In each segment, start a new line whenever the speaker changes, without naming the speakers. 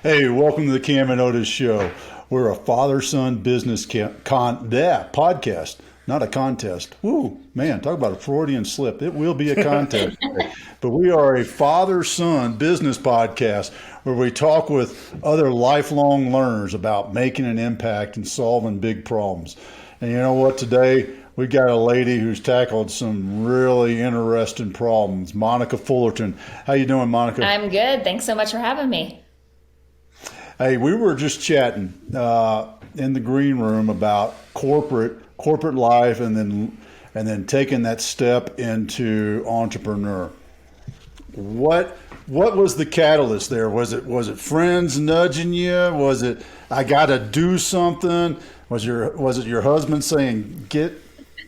Hey, welcome to the Cam Otis Show. We're a father-son business podcast, not a contest. Woo, man, talk about a Freudian slip. It will be a contest. But we are a father-son business podcast where we talk with other lifelong learners about making an impact and solving big problems. And you know what? Today we got a lady who's tackled some really interesting problems. Monica Fullerton. How you doing, Monica?
I'm good. Thanks so much for having me.
Hey, we were just chatting in the green room about corporate life, and then taking that step into entrepreneur. What was the catalyst there? Was it friends nudging you? Was it I got to do something? Was it your husband saying get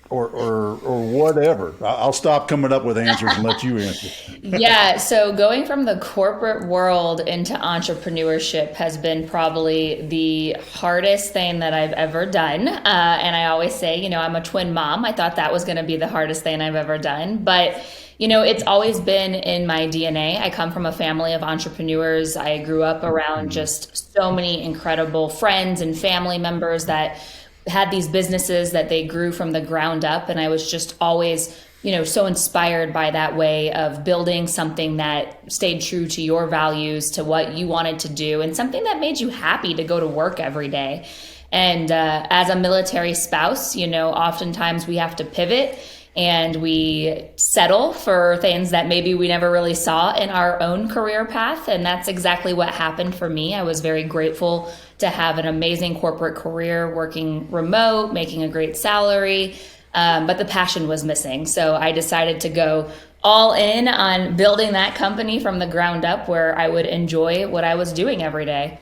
or whatever? I'll stop coming up with answers and let you answer.
Yeah, so going from the corporate world into entrepreneurship has been probably the hardest thing that I've ever done. And I always say, I'm a twin mom. I thought that was going to be the hardest thing I've ever done. But it's always been in my DNA. I come from a family of entrepreneurs. I grew up around just so many incredible friends and family members that had these businesses that they grew from the ground up. And I was just always, so inspired by that way of building something that stayed true to your values, to what you wanted to do, and something that made you happy to go to work every day. And as a military spouse, oftentimes we have to pivot and we settle for things that maybe we never really saw in our own career path. And that's exactly what happened for me. I was very grateful to have an amazing corporate career, working remote, making a great salary, but the passion was missing. So I decided to go all in on building that company from the ground up where I would enjoy what I was doing every day.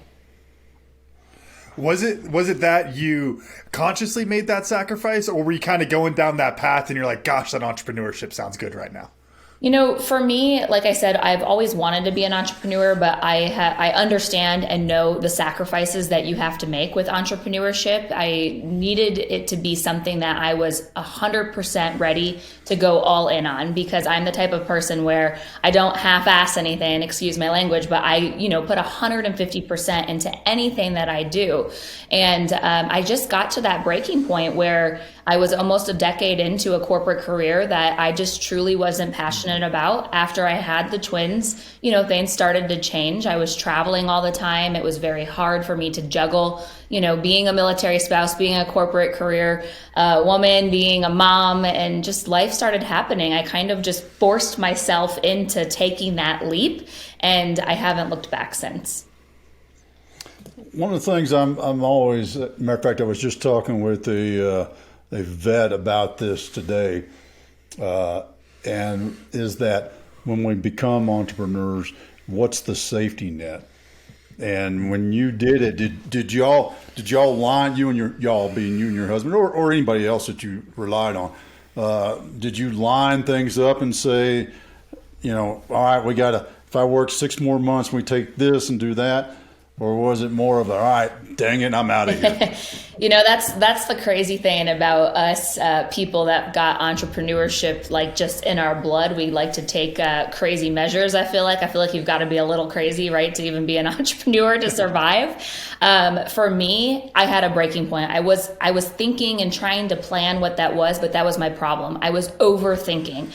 Was it that you consciously made that sacrifice, or were you kind of going down that path and you're like, gosh, that entrepreneurship sounds good right now?
For me, like I said, I've always wanted to be an entrepreneur, but I understand and know the sacrifices that you have to make with entrepreneurship. I needed it to be something that I was 100% ready to go all in on, because I'm the type of person where I don't half-ass anything, excuse my language, but I, put 150% into anything that I do. And I just got to that breaking point where I was almost a decade into a corporate career that I just truly wasn't passionate about. After I had the twins, things started to change. I was traveling all the time. It was very hard for me to juggle, being a military spouse, being a corporate career woman, being a mom, and just life started happening. I kind of just forced myself into taking that leap, and I haven't looked back since.
One of the things I'm always, matter of fact, I was just talking with a vet about this today, and is that when we become entrepreneurs, what's the safety net? And when you did it, did y'all line, y'all being you and your husband, or anybody else that you relied on, did you line things up and say, all right, if I work 6 more months, we take this and do that? Or was it more of all right, dang it, I'm out of here?
That's the crazy thing about us people that got entrepreneurship like just in our blood. We like to take crazy measures. I feel like you've got to be a little crazy, right, to even be an entrepreneur to survive. For me, I had a breaking point. I was thinking and trying to plan what that was, but that was my problem. I was overthinking.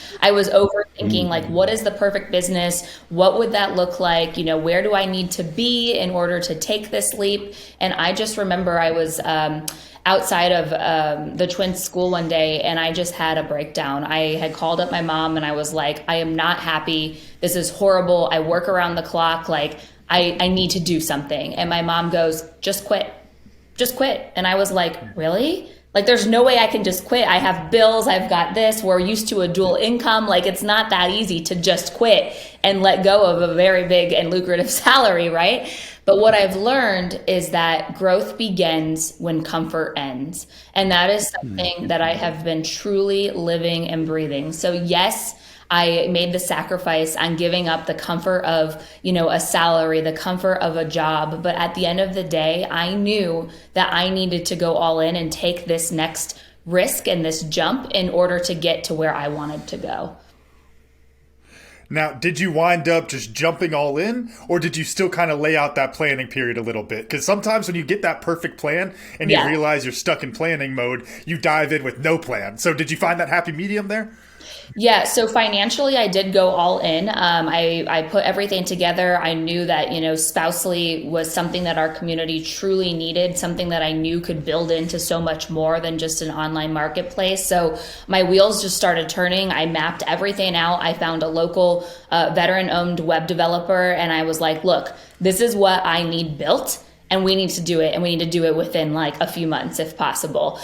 Like, what is the perfect business? What would that look like? Where do I need to be in order to take this leap? And I just remember I was outside of the twins' school one day, and I just had a breakdown. I had called up my mom and I was like, I am not happy. This is horrible. I work around the clock. Like, I need to do something. And my mom goes, just quit. And I was like, really? Like, there's no way I can just quit. I have bills. I've got this. We're used to a dual income. Like, it's not that easy to just quit and let go of a very big and lucrative salary, right? But what I've learned is that growth begins when comfort ends. And that is something that I have been truly living and breathing. So yes, I made the sacrifice on giving up the comfort of, a salary, the comfort of a job. But at the end of the day, I knew that I needed to go all in and take this next risk and this jump in order to get to where I wanted to go.
Now, did you wind up just jumping all in, or did you still kind of lay out that planning period a little bit? Because sometimes when you get that perfect plan and you realize you're stuck in planning mode, you dive in with no plan. So did you find that happy medium there?
Yeah, so financially, I did go all in. I put everything together. I knew that, Spousely was something that our community truly needed, something that I knew could build into so much more than just an online marketplace. So my wheels just started turning. I mapped everything out. I found a local veteran-owned web developer, and I was like, look, this is what I need built. And we need to do it, and we need to do it within like a few months if possible.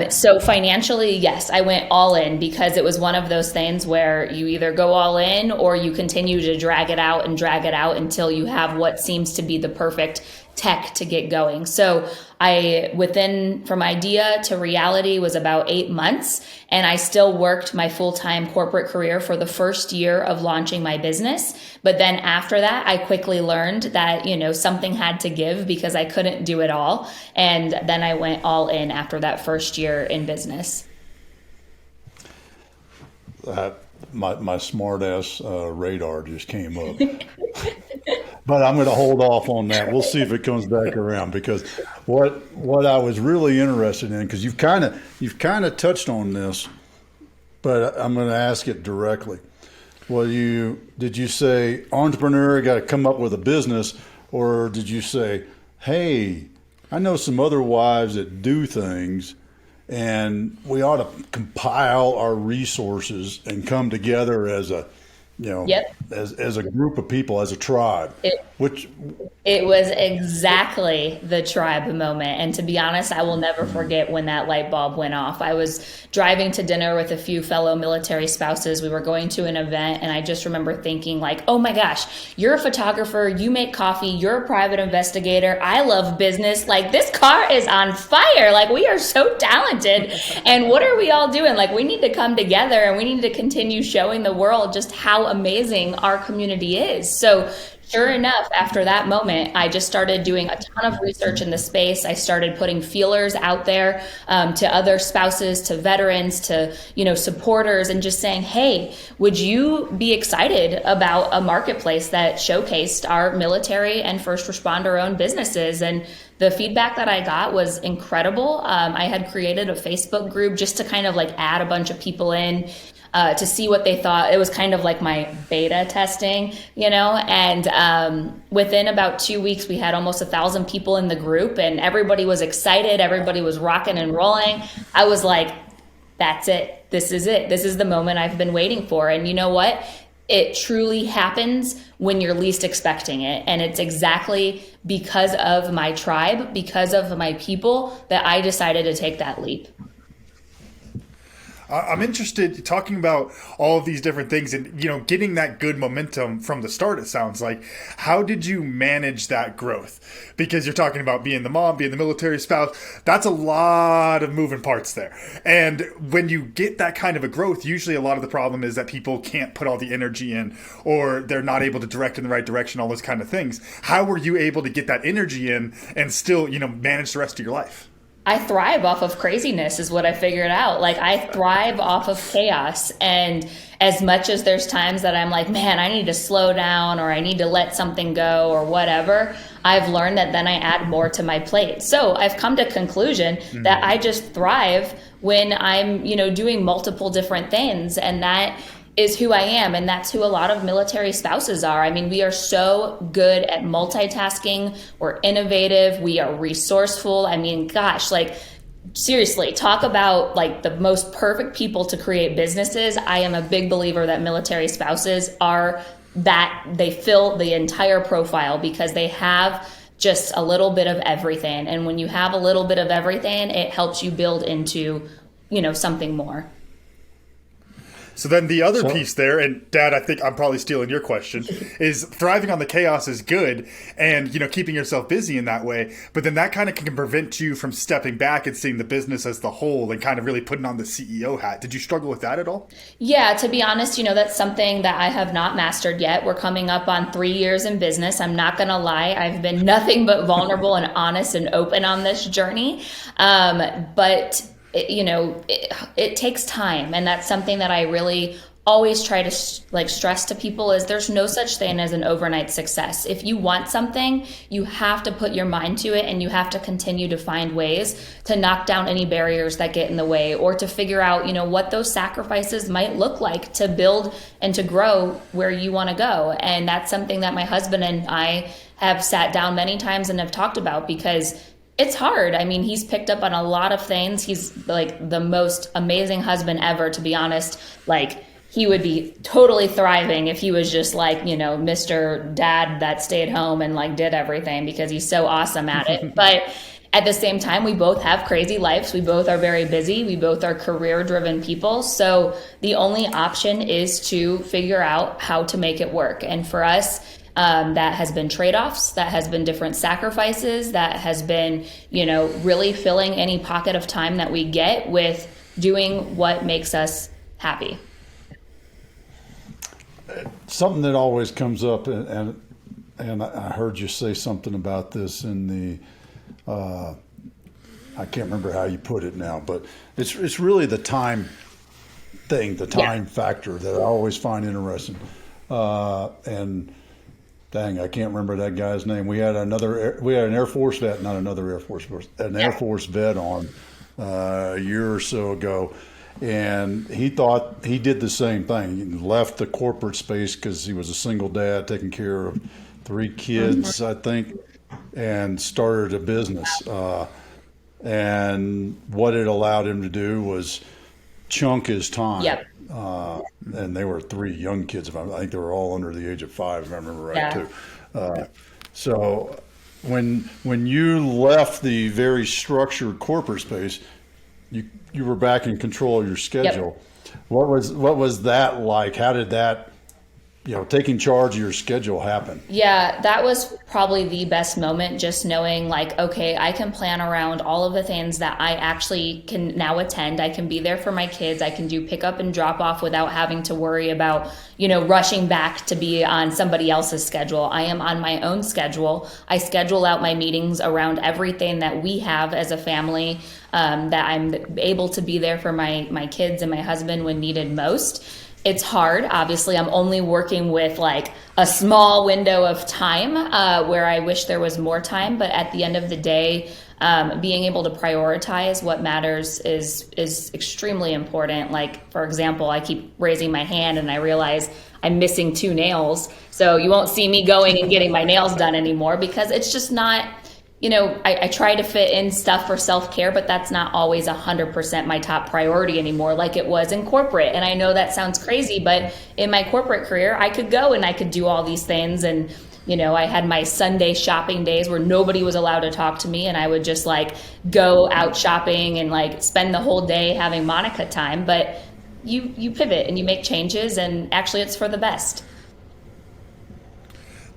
So financially, yes, I went all in because it was one of those things where you either go all in or you continue to drag it out until you have what seems to be the perfect tech to get going. So from idea to reality was about 8 months, and I still worked my full-time corporate career for the first year of launching my business. But then after that, I quickly learned that, something had to give because I couldn't do it all. And then I went all in after that first year in business.
My smart ass radar just came up. But I'm going to hold off on that. We'll see if it comes back around, because what I was really interested in, because you've kind of touched on this, but I'm going to ask it directly. Did you say entrepreneur got to come up with a business, or did you say, hey, I know some other wives that do things, and we ought to compile our resources and come together as a as a group of people, as a tribe?
It was exactly the tribe moment. And to be honest, I will never forget when that light bulb went off. I was driving to dinner with a few fellow military spouses. We were going to an event, and I just remember thinking like, oh my gosh, you're a photographer, you make coffee, you're a private investigator, I love business. Like, this car is on fire. Like, we are so talented. And what are we all doing? Like, we need to come together, and we need to continue showing the world just how amazing our community is. So sure enough, after that moment, I just started doing a ton of research in the space. I started putting feelers out there to other spouses, to veterans, to supporters, and just saying, hey, would you be excited about a marketplace that showcased our military and first responder owned businesses? And the feedback that I got was incredible. I had created a Facebook group just to kind of like add a bunch of people in to see what they thought. It was kind of like my beta testing, and within about 2 weeks, we had almost 1,000 people in the group, and everybody was excited. Everybody was rocking and rolling. I was like, that's it. This is it. This is the moment I've been waiting for. And you know what? It truly happens when you're least expecting it. And it's exactly because of my tribe, because of my people, that I decided to take that leap.
I'm interested talking about all of these different things and, getting that good momentum from the start, it sounds like. How did you manage that growth? Because you're talking about being the mom, being the military spouse. That's a lot of moving parts there. And when you get that kind of a growth, usually a lot of the problem is that people can't put all the energy in, or they're not able to direct in the right direction, all those kind of things. How were you able to get that energy in and still, manage the rest of your life?
I thrive off of craziness is what I figured out. Like, I thrive off of chaos. And as much as there's times that I'm like, man, I need to slow down, or I need to let something go, or whatever, I've learned that then I add more to my plate. So I've come to conclusion that I just thrive when I'm, doing multiple different things. And that is who I am. And that's who a lot of military spouses are. I mean, we are so good at multitasking. We're innovative. We are resourceful. I mean, gosh, like, seriously, talk about like the most perfect people to create businesses. I am a big believer that military spouses are that. They fill the entire profile because they have just a little bit of everything. And when you have a little bit of everything, it helps you build into, something more.
So then the other piece there, and Dad, I think I'm probably stealing your question, is thriving on the chaos is good and, keeping yourself busy in that way. But then that kind of can prevent you from stepping back and seeing the business as the whole and kind of really putting on the CEO hat. Did you struggle with that at all? Yeah,
to be honest, that's something that I have not mastered yet. We're coming up on 3 years in business. I'm not going to lie. I've been nothing but vulnerable and honest and open on this journey. But it takes time, and that's something that I really always try to stress to people is there's no such thing as an overnight success. If you want something, you have to put your mind to it, and you have to continue to find ways to knock down any barriers that get in the way, or to figure out, what those sacrifices might look like to build and to grow where you want to go. And that's something that my husband and I have sat down many times and have talked about, because it's hard. I mean, he's picked up on a lot of things. He's like the most amazing husband ever, to be honest. Like, he would be totally thriving if he was just like, Mr. Dad that stayed home and like did everything, because he's so awesome at it. But at the same time, we both have crazy lives. We both are very busy. We both are career-driven people. So the only option is to figure out how to make it work. And for us, that has been trade-offs, that has been different sacrifices, that has been, really filling any pocket of time that we get with doing what makes us happy.
Something that always comes up, and I heard you say something about this in the, I can't remember how you put it now, but it's really the time thing, the time factor that I always find interesting. And dang, I can't remember that guy's name. We had an Air Force vet, not another Air Force, an Air Force vet on a year or so ago. And he thought he did the same thing. He left the corporate space because he was a single dad taking care of 3 kids, I think, and started a business. And what it allowed him to do was chunk his time.
Yep.
And they were 3 young kids. I think they were all under the age of 5, if I remember right, too. So when you left the very structured corporate space, you were back in control of your schedule. Yep. What was that like? How did that, taking charge of your schedule happen?
Yeah, that was probably the best moment, just knowing like, okay, I can plan around all of the things that I actually can now attend. I can be there for my kids. I can do pick up and drop off without having to worry about, rushing back to be on somebody else's schedule. I am on my own schedule. I schedule out my meetings around everything that we have as a family, that I'm able to be there for my kids and my husband when needed most. It's hard. Obviously, I'm only working with like a small window of time where I wish there was more time. But at the end of the day, being able to prioritize what matters is extremely important. Like, for example, I keep raising my hand and I realize I'm missing 2 nails. So you won't see me going and getting my nails done anymore, because it's just not, I try to fit in stuff for self-care, but that's not always 100% my top priority anymore, like it was in corporate. And I know that sounds crazy, but in my corporate career, I could go and I could do all these things. And, I had my Sunday shopping days where nobody was allowed to talk to me. And I would just like go out shopping and like spend the whole day having Monica time. But you pivot and you make changes, and actually it's for the best.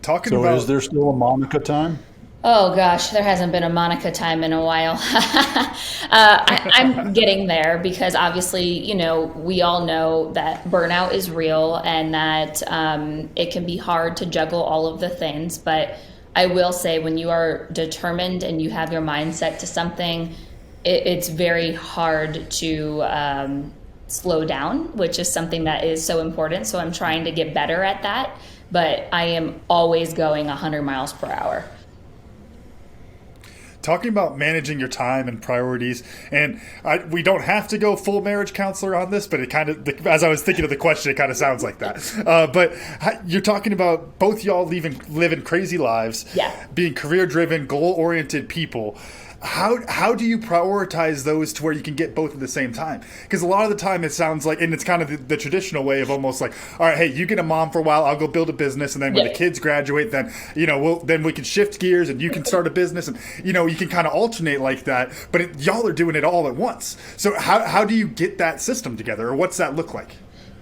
Is there still a Monica time?
Oh gosh, there hasn't been a Monica time in a while. I'm getting there, because obviously, we all know that burnout is real, and that it can be hard to juggle all of the things. But I will say, when you are determined and you have your mind set to something, it's very hard to slow down, which is something that is so important. So I'm trying to get better at that, but I am always going 100 miles per hour.
Talking about managing your time and priorities, and we don't have to go full marriage counselor on this, but it kind of, as I was thinking of the question, it kind of sounds like that. But you're talking about both y'all living crazy lives, being career-driven, goal-oriented people. How do you prioritize those to where you can get both at the same time? Because a lot of the time it sounds like, and it's kind of the traditional way of almost like, all right, hey, you get a mom for a while, I'll go build a business, and then when the kids graduate, then then we can shift gears and you can start a business, and you can kind of alternate like that. But y'all are doing it all at once. So how do you get that system together, or what's that look like?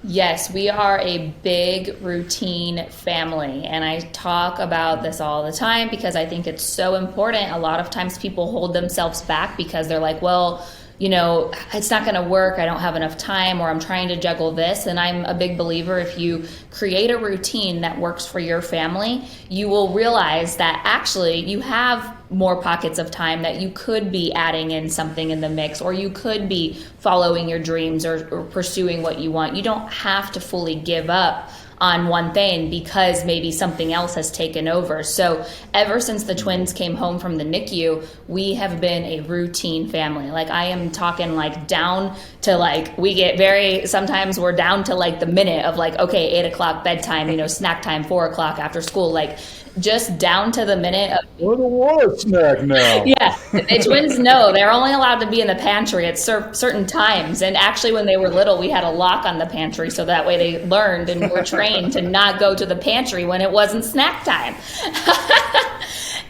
Yes, we are a big routine family, and I talk about this all the time because I think it's so important. A lot of times people hold themselves back because they're like, well, it's not going to work, I don't have enough time, or I'm trying to juggle this. And I'm a big believer, if you create a routine that works for your family, you will realize that actually you have more pockets of time that you could be adding in something in the mix, or you could be following your dreams or pursuing what you want. You don't have to fully give up on one thing because maybe something else has taken over. So ever since the twins came home from the NICU, we have been a routine family. Like, I am talking like down to like, we get sometimes we're down to like the minute of like, okay, 8 o'clock bedtime, snack time, 4 o'clock after school, like just down to the minute of.
We're the water snack now.
Yeah, the twins know they're only allowed to be in the pantry at certain times. And actually, when they were little, we had a lock on the pantry, so that way they learned and were trained to not go to the pantry when it wasn't snack time.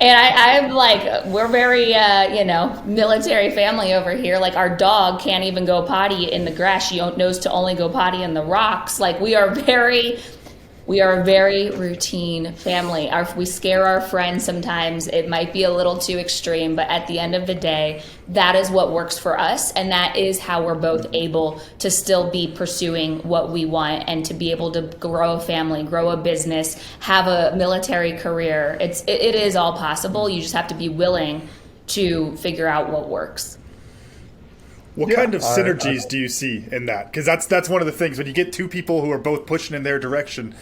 And I'm like, we're very, military family over here. Like, our dog can't even go potty in the grass. She knows to only go potty in the rocks. Like, we are a very routine family. We scare our friends sometimes. It might be a little too extreme, but at the end of the day, that is what works for us. And that is how we're both able to still be pursuing what we want and to be able to grow a family, grow a business, have a military career. It is all possible. You just have to be willing to figure out what works.
What kind of synergies do you see in that? Because that's one of the things, when you get two people who are both pushing in their direction,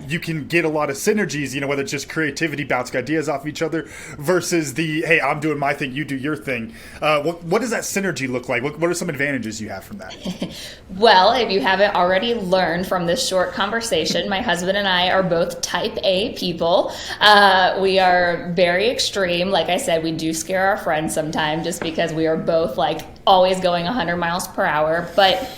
you can get a lot of synergies, whether it's just creativity, bouncing ideas off each other, versus hey, I'm doing my thing, you do your thing. What does that synergy look like? What are some advantages you have from that?
Well, if you haven't already learned from this short conversation, my husband and I are both type A people. We are very extreme. Like I said, we do scare our friends sometimes just because we are both like always going 100 miles per hour. But,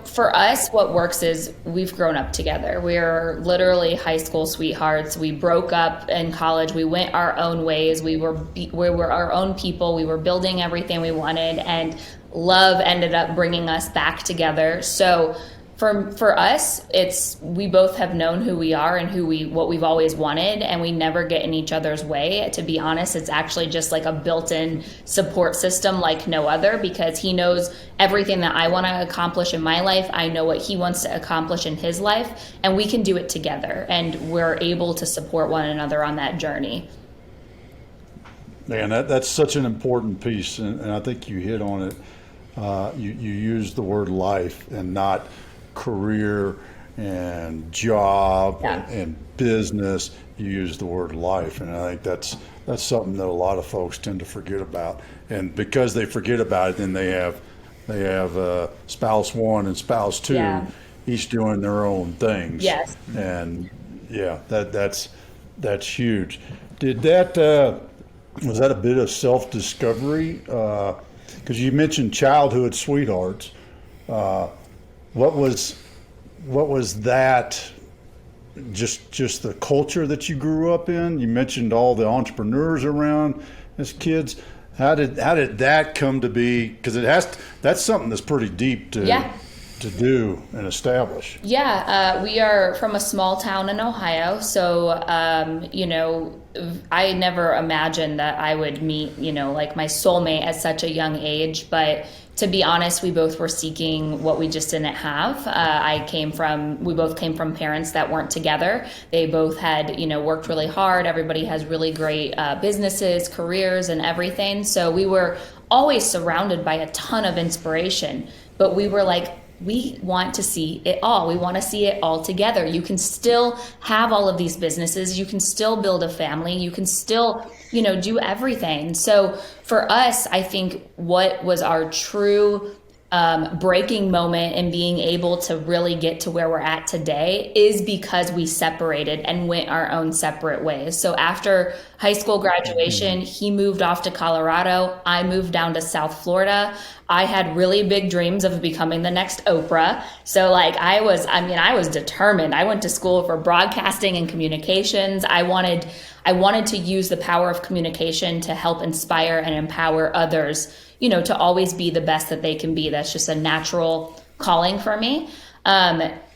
for us, what works is we've grown up together. We're literally high school sweethearts. We broke up in college. We went our own ways. We were our own people. We were building everything we wanted, and love ended up bringing us back together. So for us, we both have known who we are and what we've always wanted, and we never get in each other's way. To be honest, it's actually just like a built-in support system like no other, because he knows everything that I want to accomplish in my life. I know what he wants to accomplish in his life, and we can do it together, and we're able to support one another on that journey.
Man, that's such an important piece, and I think you hit on it. You use the word life and not career and job and business. You use the word life, and I think that's something that a lot of folks tend to forget about. And because they forget about it, then they have spouse one and spouse two, each doing their own things.
Yes.
And that's huge. Did that was that a bit of self-discovery? Because you mentioned childhood sweethearts. What was that? Just the culture that you grew up in? You mentioned all the entrepreneurs around as kids. How did that come to be? Because that's something that's pretty deep to do and establish.
We are from a small town in Ohio, so I never imagined that I would meet like my soulmate at such a young age, but to be honest, we both were seeking what we just didn't have. We both came from parents that weren't together. They both had, worked really hard. Everybody has really great businesses, careers, and everything. So we were always surrounded by a ton of inspiration, but we were like, we want to see it all. We want to see it all together. You can still have all of these businesses. You can still build a family. You can still, do everything. So for us, I think what was our true breaking moment and being able to really get to where we're at today is because we separated and went our own separate ways. So after high school graduation, he moved off to Colorado. I moved down to South Florida. I had really big dreams of becoming the next Oprah. So I was determined. I went to school for broadcasting and communications. I wanted to use the power of communication to help inspire and empower others, to always be the best that they can be. That's just a natural calling for me.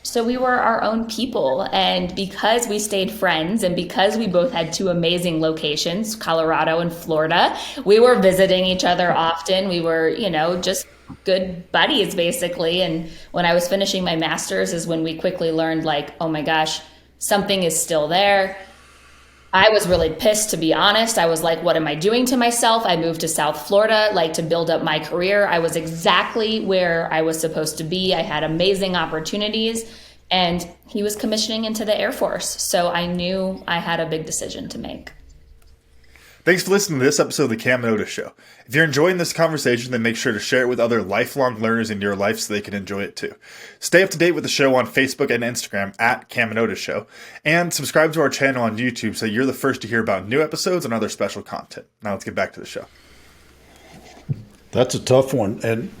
So we were our own people. And because we stayed friends and because we both had two amazing locations, Colorado and Florida, we were visiting each other often. We were, just good buddies basically. And when I was finishing my master's is when we quickly learned like, oh my gosh, something is still there. I was really pissed, to be honest. I was like, what am I doing to myself? I moved to South Florida, like to build up my career. I was exactly where I was supposed to be. I had amazing opportunities, and he was commissioning into the Air Force. So I knew I had a big decision to make.
Thanks for listening to this episode of the Cam Otis Show. If you're enjoying this conversation, then make sure to share it with other lifelong learners in your life so they can enjoy it too. Stay up to date with the show on Facebook and Instagram at Cam Otis Show, and subscribe to our channel on YouTube so you're the first to hear about new episodes and other special content. Now let's get back to the show.
That's a tough one, and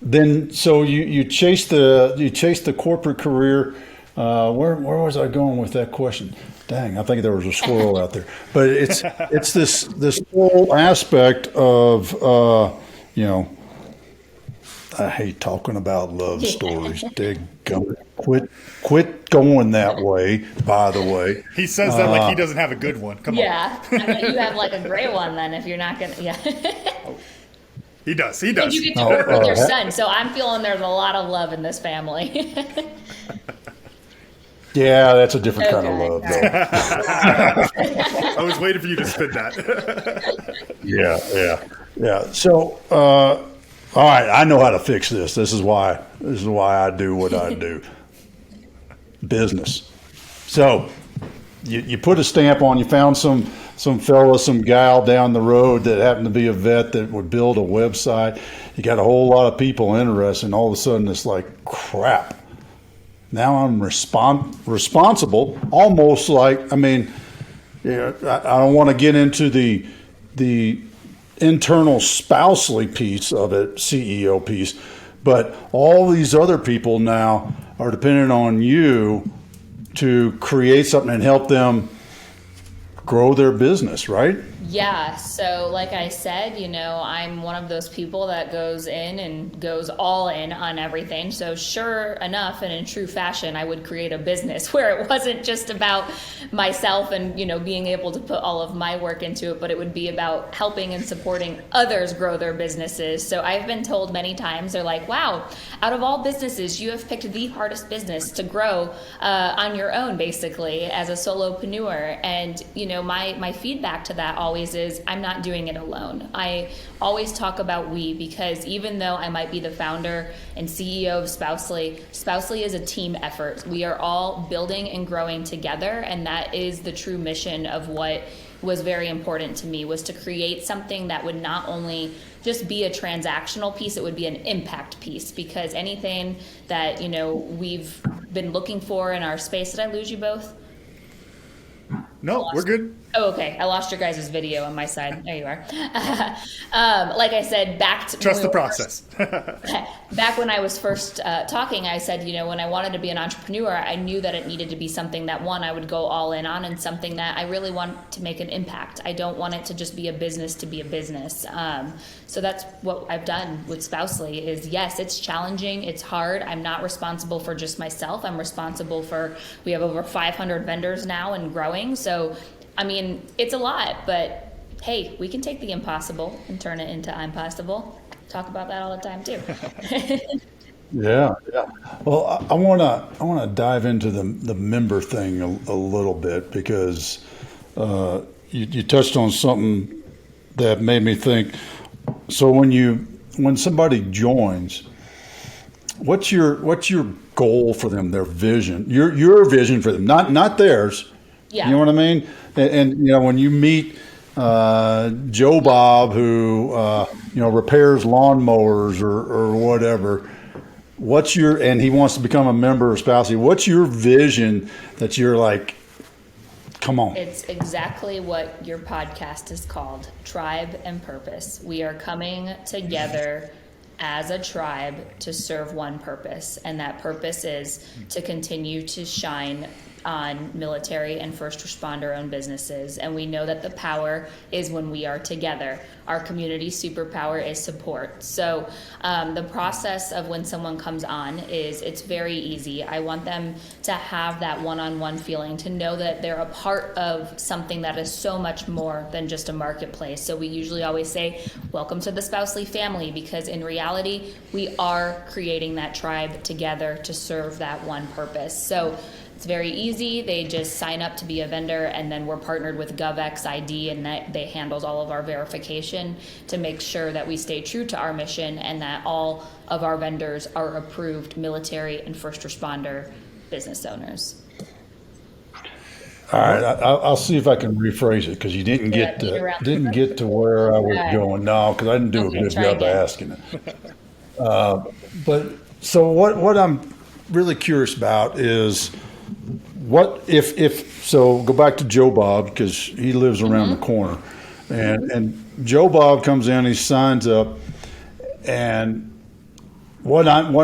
then so you chase the corporate career. Where was I going with that question? Dang, I think there was a squirrel out there. But it's this whole aspect of I hate talking about love stories. Quit going that way. By the way,
he says that like he doesn't have a good one. Come on.
Yeah, I mean, you have like a great one then if you're not gonna. Yeah.
He does.
And you get to work with your son, so I'm feeling there's a lot of love in this family.
Yeah, that's a different kind of love, though.
I was waiting for you to spit that.
Yeah. So, all right, I know how to fix this. This is why I do what I do. Business. So, you put a stamp on. You found some fella, some gal down the road that happened to be a vet that would build a website. You got a whole lot of people interested, and all of a sudden it's like, crap. Now I'm responsible, almost like, I mean, I don't want to get into the internal spousely piece of it, CEO piece, but all these other people now are dependent on you to create something and help them grow their business, right?
Yeah. So like I said, I'm one of those people that goes in and goes all in on everything. So sure enough, and in true fashion, I would create a business where it wasn't just about myself and, being able to put all of my work into it, but it would be about helping and supporting others grow their businesses. So I've been told many times, they're like, wow, out of all businesses, you have picked the hardest business to grow on your own, basically, as a solopreneur. And, my feedback to that always is I'm not doing it alone. I always talk about we, because even though I might be the founder and CEO of Spousely is a team effort. We are all building and growing together, and that is the true mission of what was very important to me, was to create something that would not only just be a transactional piece, it would be an impact piece, because anything that, we've been looking for in our space. Did I lose you both?
No, we're good.
Oh, okay. I lost your guys' video on my side. There you are. Like I said,
trust the process.
Back when I was first talking, I said, when I wanted to be an entrepreneur, I knew that it needed to be something that, one, I would go all in on, and something that I really want to make an impact. I don't want it to just be a business to be a business. So that's what I've done with Spousely is, yes, it's challenging. It's hard. I'm not responsible for just myself. I'm responsible for, we have over 500 vendors now and growing. So, I mean, it's a lot, but hey, we can take the impossible and turn it into I'm possible. Talk about that all the time too.
Yeah. Well, I wanna dive into the member thing a little bit, because you touched on something that made me think. So when somebody joins, what's your goal for them? Their vision, your vision for them, not theirs.
Yeah.
You know what I mean? And when you meet Joe Bob, who repairs lawnmowers or whatever, and he wants to become a member of Spousely, what's your vision that you're like, come on?
It's exactly what your podcast is called, Tribe and Purpose. We are coming together as a tribe to serve one purpose, and that purpose is to continue to shine on military and first responder owned businesses. And we know that the power is when we are together. Our community superpower is support. So the process of when someone comes on is it's very easy. I want them to have that one-on-one feeling, to know that they're a part of something that is so much more than just a marketplace. So we usually always say, welcome to the Spousely family, because in reality, we are creating that tribe together to serve that one purpose. So it's very easy. They just sign up to be a vendor, and then we're partnered with GovX ID, and that they handles all of our verification to make sure that we stay true to our mission and that all of our vendors are approved military and first responder business owners.
All right, I'll see if I can rephrase it, because you didn't get to where I was going. No, because I didn't do a good job of asking it. But so what I'm really curious about is, what if so go back to Joe Bob, because he lives around the corner, and Joe Bob comes in, he signs up, and what I'm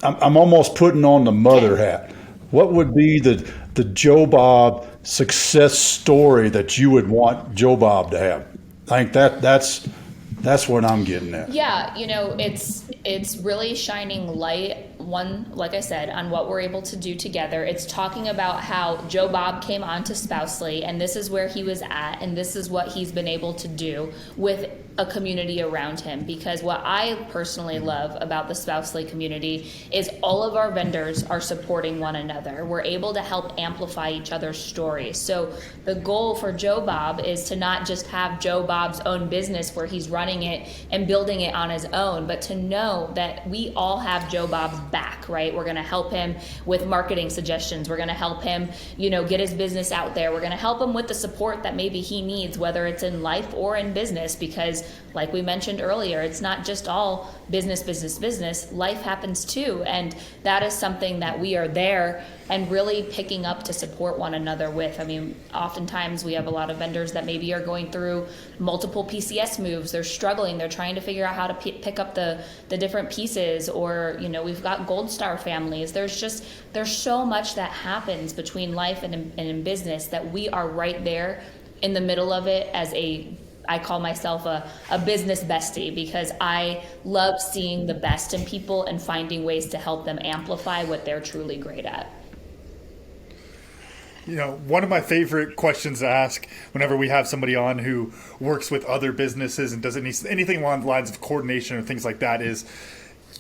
almost putting on the mother hat. What would be the Joe Bob success story that you would want Joe Bob to have? I think that's what I'm getting at.
Yeah, it's really shining light, one, like I said, on what we're able to do together. It's talking about how Joe Bob came on to Spousely, and this is where he was at, and this is what he's been able to do with a community around him. Because what I personally love about the Spousely community is all of our vendors are supporting one another. We're able to help amplify each other's stories. So the goal for Joe Bob is to not just have Joe Bob's own business where he's running it and building it on his own, but to know that we all have Joe Bob's back, right? We're going to help him with marketing suggestions. We're going to help him, get his business out there. We're going to help him with the support that maybe he needs, whether it's in life or in business, because like we mentioned earlier, it's not just all business. Life happens too. And that is something that we are there and really picking up to support one another with. I mean, oftentimes we have a lot of vendors that maybe are going through multiple PCS moves. They're struggling. They're trying to figure out how to pick up the different pieces, or, we've got Gold Star families. There's so much that happens between life and in business that we are right there in the middle of it as I call myself a business bestie, because I love seeing the best in people and finding ways to help them amplify what they're truly great at.
One of my favorite questions to ask whenever we have somebody on who works with other businesses and does anything along the lines of coordination or things like that is,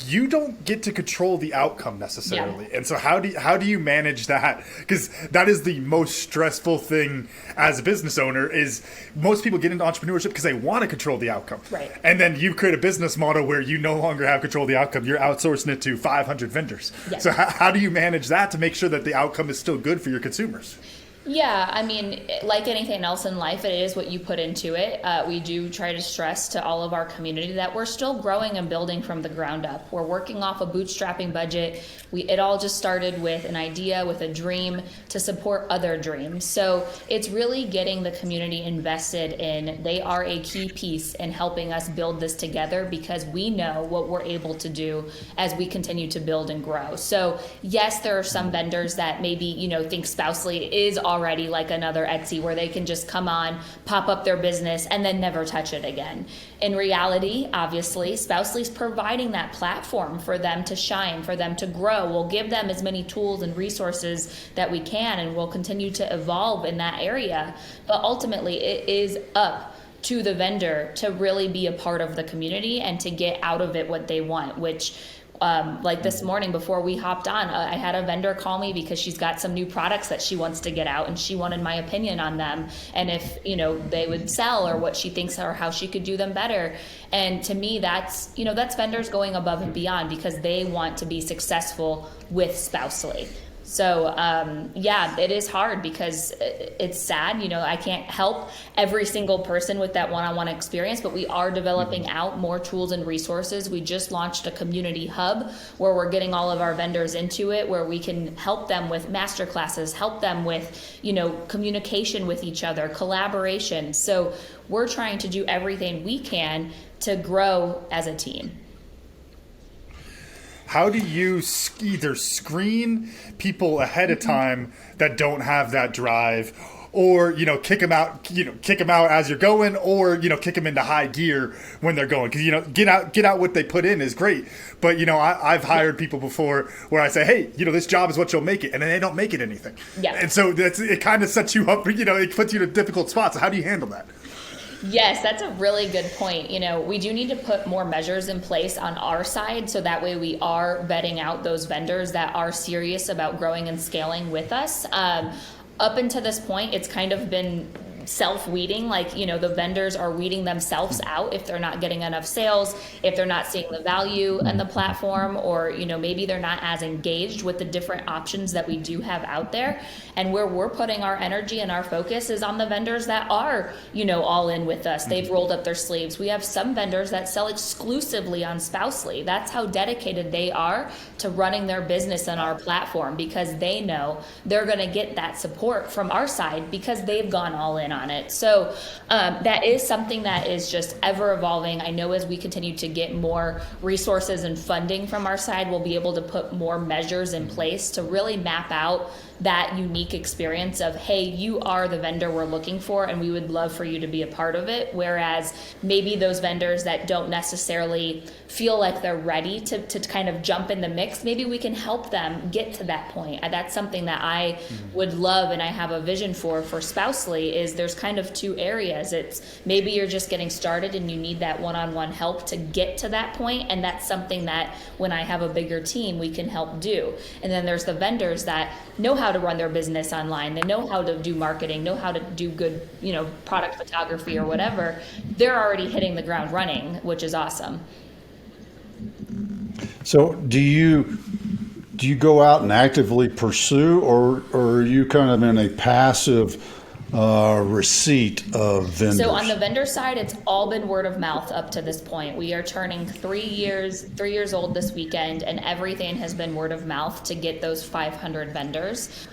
you don't get to control the outcome necessarily. Yeah. And so how do you manage that? Because that is the most stressful thing as a business owner. Is most people get into entrepreneurship because they want to control the outcome.
Right.
And then you create a business model where you no longer have control of the outcome. You're outsourcing it to 500 vendors. Yeah. So how do you manage that to make sure that the outcome is still good for your consumers?
Yeah, I mean, like anything else in life, it is what you put into it. We do try to stress to all of our community that we're still growing and building from the ground up. We're working off a bootstrapping budget. It all just started with an idea, with a dream to support other dreams. So it's really getting the community invested in. They are a key piece in helping us build this together, because we know what we're able to do as we continue to build and grow. So yes, there are some vendors that maybe, think Spousely is already like another Etsy, where they can just come on, pop up their business, and then never touch it again. In reality, obviously, Spousely's providing that platform for them to shine, for them to grow. We'll give them as many tools and resources that we can, and we'll continue to evolve in that area. But ultimately, it is up to the vendor to really be a part of the community and to get out of it what they want, which like this morning before we hopped on, I had a vendor call me because she's got some new products that she wants to get out, and she wanted my opinion on them and if they would sell, or what she thinks or how she could do them better. And to me, that's vendors going above and beyond, because they want to be successful with Spousely. So it is hard, because it's sad. I can't help every single person with that one-on-one experience, but we are developing out more tools and resources. We just launched a community hub where we're getting all of our vendors into it, where we can help them with masterclasses, help them with, communication with each other, collaboration. So we're trying to do everything we can to grow as a team.
how do you either screen people ahead of time that don't have that drive, or kick them out as you're going, or kick them into high gear when they're going? Because get out what they put in is great, but I've hired people before where I say, hey, this job is what you'll make it, and then they don't make it anything.
Yeah.
And so it kind of sets you up. It puts you in a difficult spot. So how do you handle that?
Yes, that's a really good point. We do need to put more measures in place on our side, so that way we are vetting out those vendors that are serious about growing and scaling with us. Up until this point, it's kind of been self-weeding, the vendors are weeding themselves out if they're not getting enough sales, if they're not seeing the value in the platform, or maybe they're not as engaged with the different options that we do have out there. And where we're putting our energy and our focus is on the vendors that are all in with us. They've rolled up their sleeves. We have some vendors that sell exclusively on Spousely. That's how dedicated they are to running their business on our platform, because they know they're going to get that support from our side because they've gone all in on it. So that is something that is just ever evolving. I know as we continue to get more resources and funding from our side, we'll be able to put more measures in place to really map out that unique experience of, hey, you are the vendor we're looking for, and we would love for you to be a part of it. Whereas maybe those vendors that don't necessarily feel like they're ready to kind of jump in the mix, maybe we can help them get to that point. That's something that I would love, and I have a vision for Spousely, is there's kind of two areas. It's maybe you're just getting started and you need that one-on-one help to get to that point, and that's something that when I have a bigger team, we can help do. And then there's the vendors that know how to run their business online. They know how to do marketing, know how to do good, product photography or whatever. They're already hitting the ground running, which is awesome.
So do you go out and actively pursue, or are you kind of in a passive receipt of vendors?
So on the vendor side, it's all been word of mouth up to this point. We are turning 3 years old this weekend, and everything has been word of mouth to get those 500 vendors,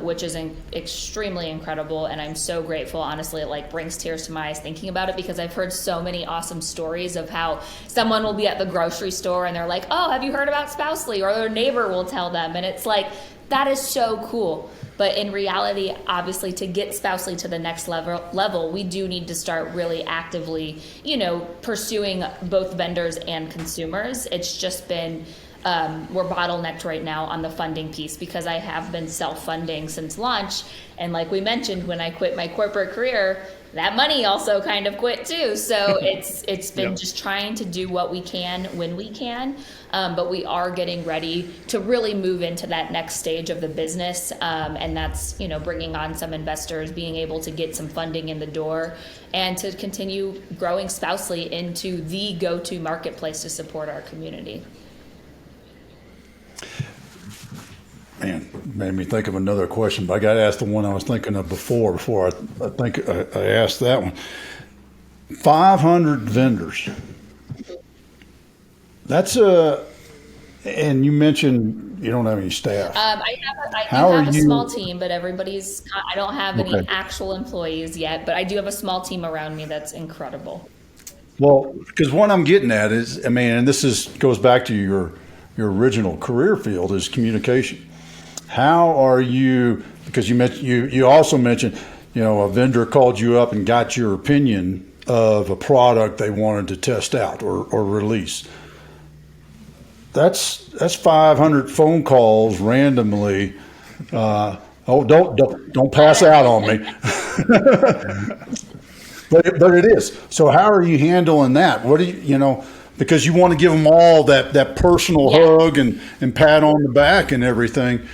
which is extremely incredible. And I'm so grateful. Honestly, it brings tears to my eyes thinking about it, because I've heard so many awesome stories of how someone will be at the grocery store and they're like, oh, have you heard about Spousely? Or their neighbor will tell them. And it's that is so cool. But in reality, obviously, to get Spousely to the next level, we do need to start really actively, pursuing both vendors and consumers. It's just been, we're bottlenecked right now on the funding piece, because I have been self-funding since launch. And like we mentioned, when I quit my corporate career, that money also kind of quit too. So it's been just trying to do what we can when we can. But we are getting ready to really move into that next stage of the business. And that's, bringing on some investors, being able to get some funding in the door, and to continue growing Spousely into the go-to marketplace to support our community.
Man, made me think of another question, but I got to ask the one I was thinking of before I think I asked that one. 500 vendors. That's and you mentioned you don't have any staff.
I have a small team, but I don't have any actual employees yet, but I do have a small team around me that's incredible.
Well, because what I'm getting at is, and this goes back to your original career field, is communication. How are you, because you also mentioned, a vendor called you up and got your opinion of a product they wanted to test out or release. That's 500 phone calls randomly. Don't pass out on me. but it is. So how are you handling that? What do you because you want to give them all that personal hug and pat on the back and everything.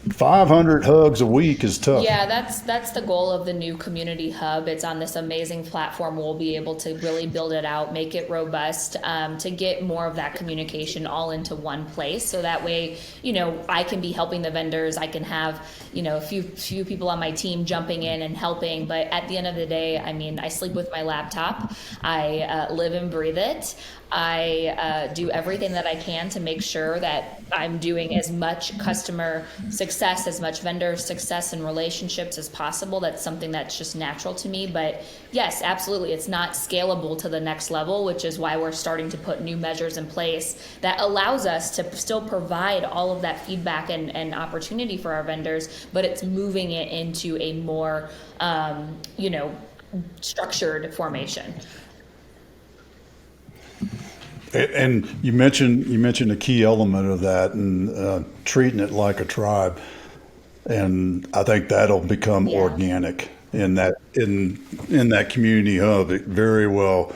500 hugs a week is tough.
Yeah, that's the goal of the new community hub. It's on this amazing platform. We'll be able to really build it out, make it robust, to get more of that communication all into one place. So that way, I can be helping the vendors. I can have, a few people on my team jumping in and helping. But at the end of the day, I sleep with my laptop. I live and breathe it. I do everything that I can to make sure that I'm doing as much customer success success, as much vendor success and relationships as possible. That's something that's just natural to me. But yes, absolutely, it's not scalable to the next level, which is why we're starting to put new measures in place that allows us to still provide all of that feedback and opportunity for our vendors, but it's moving it into a more, structured formation.
And you mentioned a key element of that, and treating it like a tribe, and I think that'll become organic in that community hub. It very well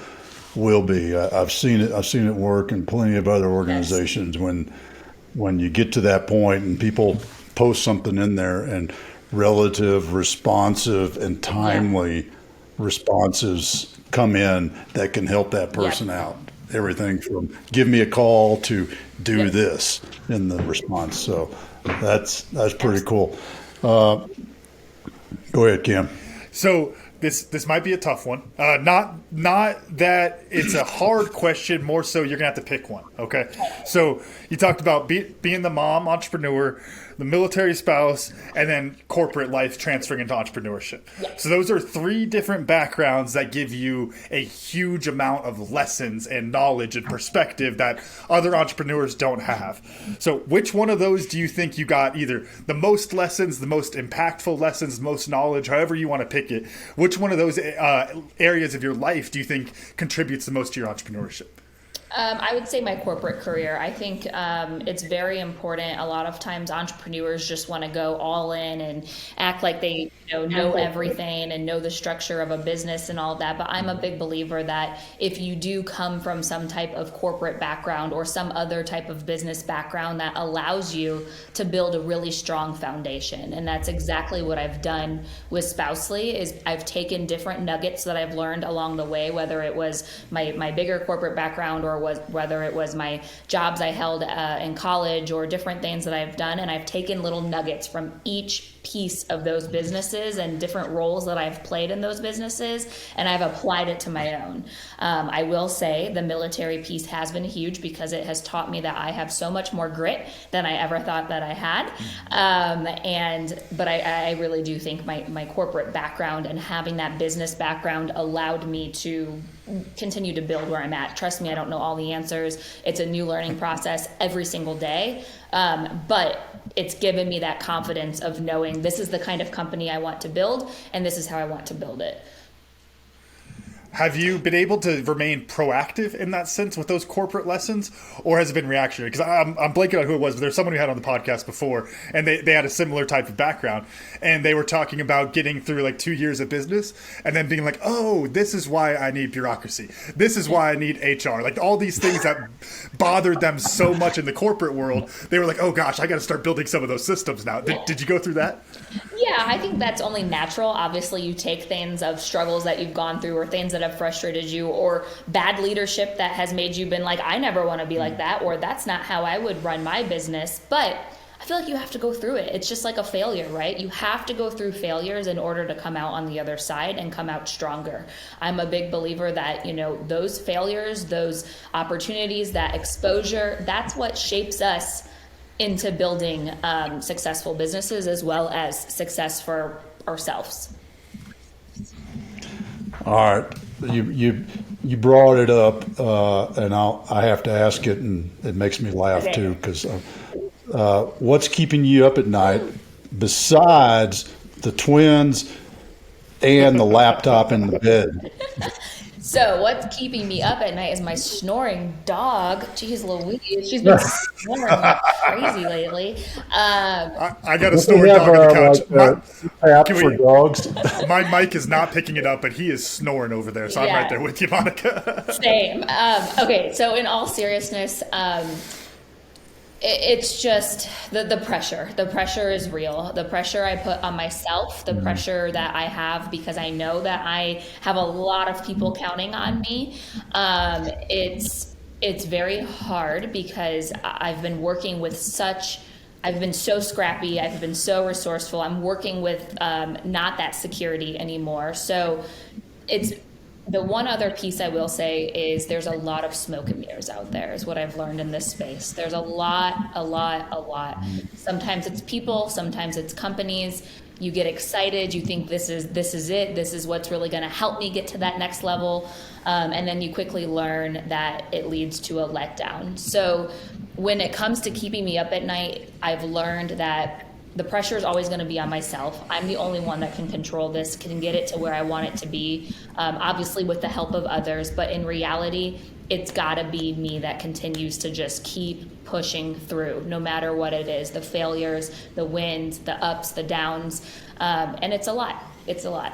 will be. I've seen it work in plenty of other organizations. When you get to that point and people post something in there, and relative, responsive, and timely responses come in that can help that person out. Everything from give me a call to do this in the response. So that's pretty cool. Go ahead, Cam.
So this might be a tough one. Not that it's a hard question. More so, you're gonna have to pick one. Okay. So you talked about being the mom entrepreneur, the military spouse, and then corporate life transferring into entrepreneurship. So those are three different backgrounds that give you a huge amount of lessons and knowledge and perspective that other entrepreneurs don't have. So which one of those do you think you got either the most lessons, the most impactful lessons, most knowledge, however you want to pick it? Which one of those areas of your life do you think contributes the most to your entrepreneurship?
I would say my corporate career. I think it's very important. A lot of times entrepreneurs just want to go all in and act like they know everything and know the structure of a business and all of that. But I'm a big believer that if you do come from some type of corporate background or some other type of business background, that allows you to build a really strong foundation. And that's exactly what I've done with Spousely. Is I've taken different nuggets that I've learned along the way, whether it was my bigger corporate background or whether it was my jobs I held in college or different things that I've done. And I've taken little nuggets from each piece of those businesses and different roles that I've played in those businesses, and I've applied it to my own. I will say the military piece has been huge because it has taught me that I have so much more grit than I ever thought that I had. But I really do think my corporate background and having that business background allowed me to continue to build where I'm at. Trust me, I don't know all the answers. It's a new learning process every single day. But it's given me that confidence of knowing this is the kind of company I want to build and this is how I want to build it.
Have you been able to remain proactive in that sense with those corporate lessons, or has it been reactionary? Because I'm blanking on who it was, but there's someone who had on the podcast before, and they had a similar type of background, and they were talking about getting through like 2 years of business and then being like, oh, this is why I need bureaucracy. This is why I need HR. Like all these things that bothered them so much in the corporate world, they were like, oh gosh, I got to start building some of those systems now. Did you go through that?
Yeah, I think that's only natural. Obviously, you take things of struggles that you've gone through or things that have frustrated you or bad leadership that has made you been like, I never want to be like that, or that's not how I would run my business. But I feel like you have to go through it. It's just like a failure, right? You have to go through failures in order to come out on the other side and come out stronger. I'm a big believer that, those failures, those opportunities, that exposure, that's what shapes us into building successful businesses as well as success for ourselves.
All right, you brought it up, and I have to ask it, and it makes me laugh too, because what's keeping you up at night besides the twins and the laptop in the bed?
So what's keeping me up at night is my snoring dog. Jeez Louise, she's been snoring like crazy lately.
I got a snoring dog on the couch.
For dogs.
My mic is not picking it up, but he is snoring over there, so I'm right there with you, Monica.
Same. Okay, so in all seriousness, it's just the pressure. The pressure is real. The pressure I put on myself, the pressure that I have because I know that I have a lot of people counting on me. It's very hard because I've been working with I've been so scrappy. I've been so resourceful. I'm working with not that security anymore. So it's the one other piece I will say is there's a lot of smoke and mirrors out there, is what I've learned in this space. There's a lot. Sometimes it's people, sometimes it's companies. You get excited, you think this is it, this is what's really going to help me get to that next level, and then you quickly learn that it leads to a letdown. So when it comes to keeping me up at night, I've learned that the pressure is always going to be on myself. I'm the only one that can control this, can get it to where I want it to be, obviously with the help of others, but in reality, it's got to be me that continues to just keep pushing through, no matter what it is, the failures, the wins, the ups, the downs, and it's a lot. It's a lot.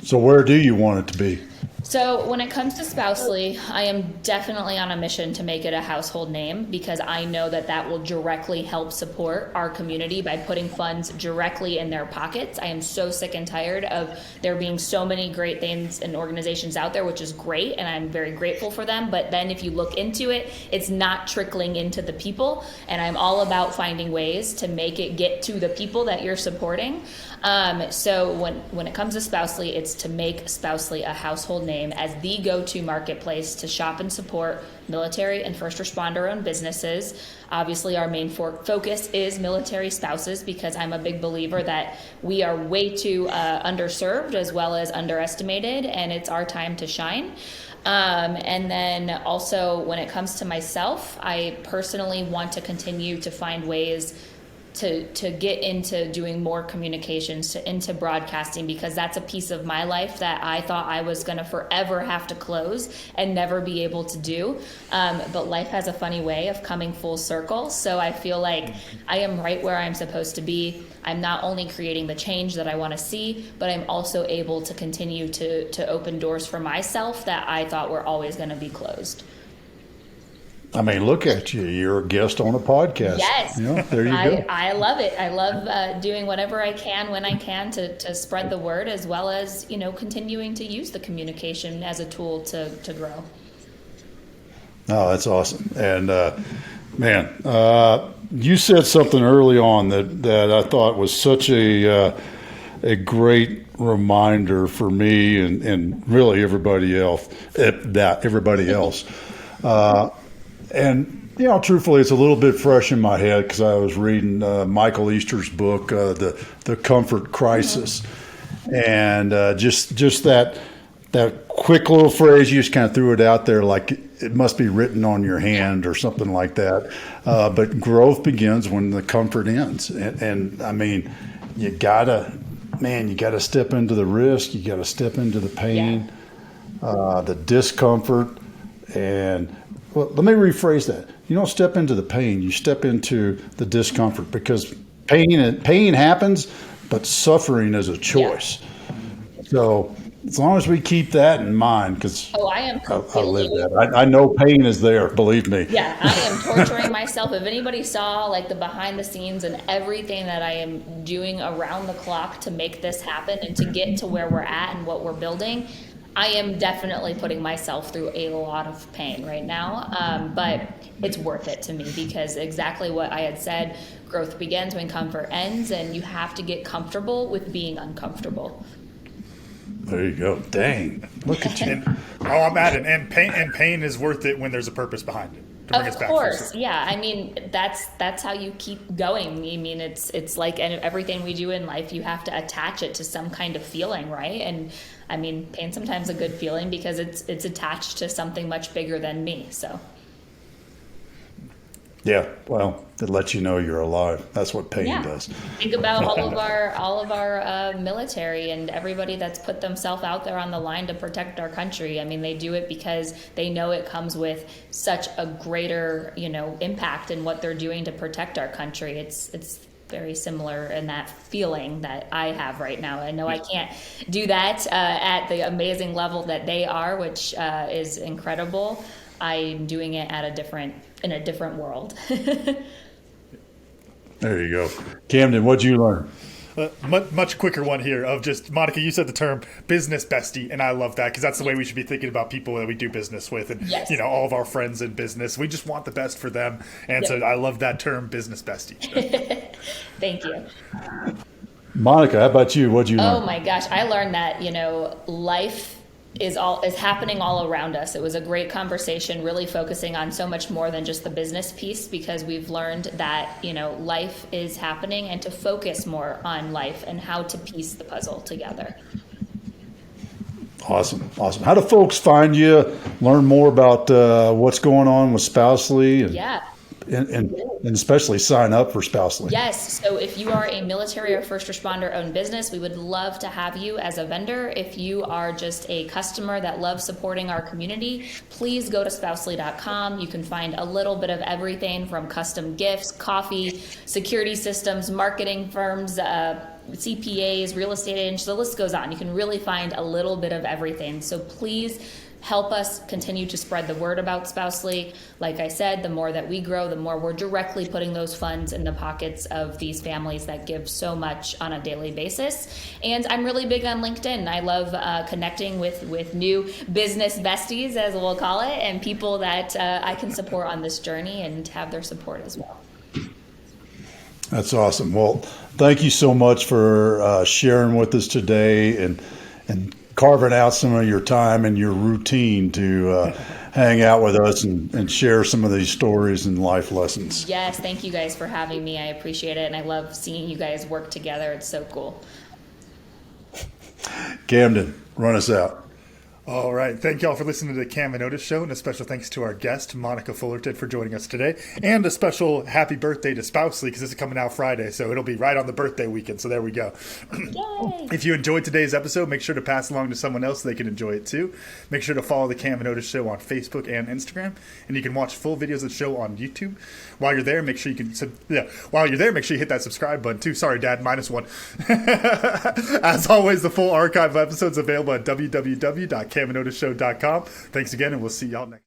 So where do you want it to be?
So when it comes to Spousely, I am definitely on a mission to make it a household name, because I know that that will directly help support our community by putting funds directly in their pockets. I am so sick and tired of there being so many great things and organizations out there, which is great, and I'm very grateful for them. But then if you look into it, it's not trickling into the people, and I'm all about finding ways to make it get to the people that you're supporting. So when it comes to Spousely, it's to make Spousely a household name as the go-to marketplace to shop and support military and first responder-owned businesses. Obviously, our main focus is military spouses, because I'm a big believer that we are way too underserved as well as underestimated, and it's our time to shine. And then also when it comes to myself, I personally want to continue to find ways to get into doing more communications, into broadcasting, because that's a piece of my life that I thought I was going to forever have to close and never be able to do. But life has a funny way of coming full circle. So I feel like I am right where I'm supposed to be. I'm not only creating the change that I want to see, but I'm also able to continue to open doors for myself that I thought were always going to be closed.
I mean, look at you. You're a guest on a podcast.
Yes.
You know, there you go.
I love it. I love doing whatever I can when I can to spread the word, as well as, continuing to use the communication as a tool to grow.
Oh, that's awesome. And, you said something early on that I thought was such a great reminder for me and really everybody else. And, truthfully, it's a little bit fresh in my head because I was reading Michael Easter's book, The Comfort Crisis. And just that quick little phrase, you just kind of threw it out there like it must be written on your hand or something like that. But growth begins when the comfort ends. And I mean, you gotta step into the risk. You got to step into the pain, the discomfort, and well, let me rephrase that. You don't step into the pain, you step into the discomfort, because pain happens, but suffering is a choice. Yeah. So as long as we keep that in mind, because I live that. I know pain is there, believe me.
Yeah, I am torturing myself. If anybody saw like the behind the scenes and everything that I am doing around the clock to make this happen and to get to where we're at and what we're building, I am definitely putting myself through a lot of pain right now, but it's worth it to me, because exactly what I had said, growth begins when comfort ends, and you have to get comfortable with being uncomfortable.
There you go. Dang, look at you.
I'm at it. And pain is worth it when there's a purpose behind it.
Of course, yeah. I mean, that's how you keep going. I mean, it's like everything we do in life, you have to attach it to some kind of feeling, right? And I mean, pain sometimes a good feeling because it's attached to something much bigger than me. So.
Yeah, well, it lets you know you're alive. That's what pain does.
Think about all of our military and everybody that's put themselves out there on the line to protect our country. I mean, they do it because they know it comes with such a greater, impact in what they're doing to protect our country. It's very similar in that feeling that I have right now. I know I can't do that at the amazing level that they are, which is incredible. I'm doing it in a different world.
There you go. Camden, what'd you learn?
Much quicker one here of just, Monica, you said the term business bestie, and I love that because that's the way we should be thinking about people that we do business with, and all of our friends in business. We just want the best for them, and so I love that term, business bestie.
Thank you.
Monica, how about you? What'd you
Oh
learn?
my gosh, I learned that, life is happening all around us. It was a great conversation, really focusing on so much more than just the business piece, because we've learned that, life is happening, and to focus more on life and how to piece the puzzle together.
Awesome. How do folks find you, learn more about what's going on with Spousely,
Yeah.
and especially sign up for Spousely?
Yes. So if you are a military or first responder owned business, we would love to have you as a vendor. If you are just a customer that loves supporting our community, please go to spousely.com. You can find a little bit of everything from custom gifts, coffee, security systems, marketing firms, CPAs, real estate agents, the list goes on. You can really find a little bit of everything. So please help us continue to spread the word about Spousely. Like I said, the more that we grow, the more we're directly putting those funds in the pockets of these families that give so much on a daily basis. And I'm really big on LinkedIn. I love connecting with new business besties, as we'll call it, and people that I can support on this journey and have their support as well.
That's awesome. Well, thank you so much for sharing with us today and carving out some of your time and your routine to hang out with us and share some of these stories and life lessons.
Yes, thank you guys for having me. I appreciate it, and I love seeing you guys work together. It's so cool.
Camden, run us out.
All right. Thank y'all for listening to the Cam Otis Show, and a special thanks to our guest, Monica Fullerton, for joining us today. And a special happy birthday to Spousely, because this is coming out Friday, so it'll be right on the birthday weekend. So there we go.
Yay!
If you enjoyed today's episode, make sure to pass along to someone else so they can enjoy it too. Make sure to follow the Cam Otis Show on Facebook and Instagram, and you can watch full videos of the show on YouTube. While you're there, make sure you hit that subscribe button too. Sorry, Dad, -1. As always, the full archive of episodes available at www.camandotisshow.com. Thanks again, and we'll see y'all next.